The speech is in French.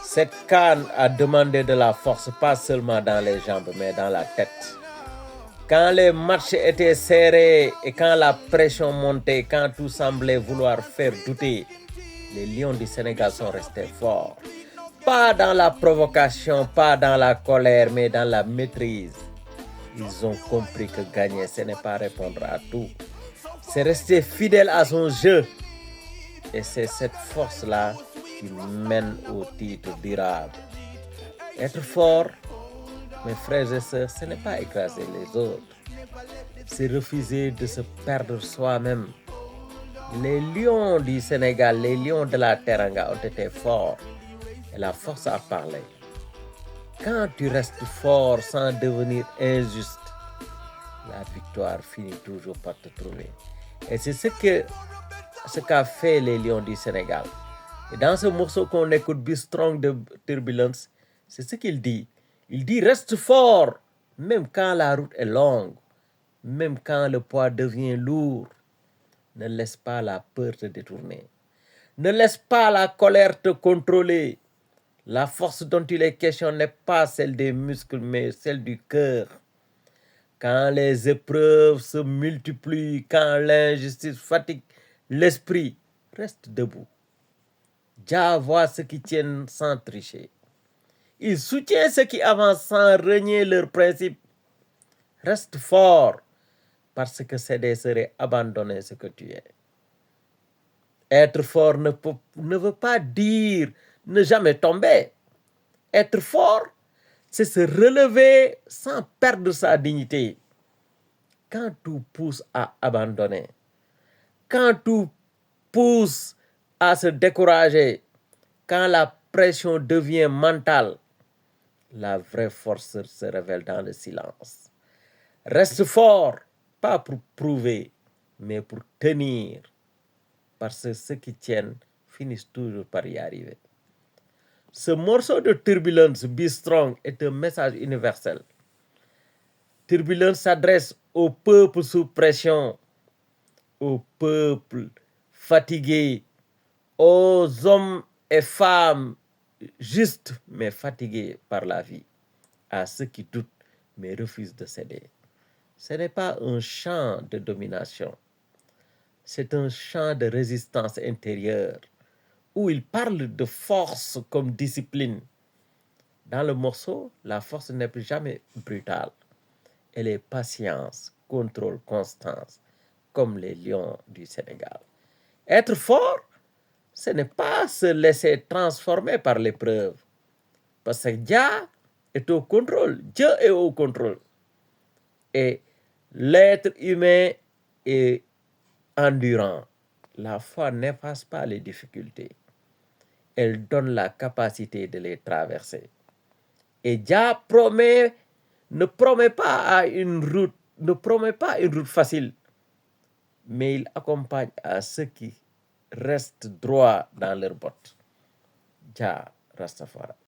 Cette CAN a demandé de la force, pas seulement dans les jambes, mais dans la tête. Quand les matchs étaient serrés et quand la pression montait, quand tout semblait vouloir faire douter, les Lions du Sénégal sont restés forts. Pas dans la provocation, pas dans la colère, mais dans la maîtrise. Ils ont compris que gagner, ce n'est pas répondre à tout. C'est rester fidèle à son jeu. Et c'est cette force-là qui mène au titre durable. Être fort, mes frères et sœurs, ce n'est pas écraser les autres. C'est refuser de se perdre soi-même. Les lions du Sénégal, les lions de la Teranga ont été forts. Et la force a parlé. Quand tu restes fort sans devenir injuste, la victoire finit toujours par te trouver. Et c'est ce qu'a fait les Lions du Sénégal. Et dans ce morceau qu'on écoute, Be Strong de Turbulence, c'est ce qu'il dit. Il dit reste fort, même quand la route est longue, même quand le poids devient lourd. Ne laisse pas la peur te détourner. Ne laisse pas la colère te contrôler. La force dont il est question n'est pas celle des muscles, mais celle du cœur. Quand les épreuves se multiplient, quand l'injustice fatigue l'esprit, reste debout. Jah voit ceux qui tiennent sans tricher. Il soutient ceux qui avancent sans renier leurs principes. Reste fort, parce que céder serait abandonner ce que tu es. Être fort ne veut pas dire ne jamais tomber. Être fort, c'est se relever sans perdre sa dignité. Quand tout pousse à abandonner, quand tout pousse à se décourager, quand la pression devient mentale, la vraie force se révèle dans le silence. Reste fort, pas pour prouver, mais pour tenir. Parce que ceux qui tiennent finissent toujours par y arriver. Ce morceau de Turbulence, Be Strong, est un message universel. Turbulence s'adresse au peuple sous pression, au peuple fatigué, aux hommes et femmes justes mais fatigués par la vie, à ceux qui doutent mais refusent de céder. Ce n'est pas un chant de domination, c'est un chant de résistance intérieure où il parle de force comme discipline. Dans le morceau, la force n'est plus jamais brutale. Elle est patience, contrôle, constance, comme les lions du Sénégal. Être fort, ce n'est pas se laisser transformer par l'épreuve. Parce que Jah est au contrôle. Dieu est au contrôle. Et l'être humain est endurant. La foi n'efface pas les difficultés. Elle donne la capacité de les traverser. Et Jah ne promet pas une route facile, mais il accompagne à ceux qui restent droits dans leurs bottes. Jah Rastafari.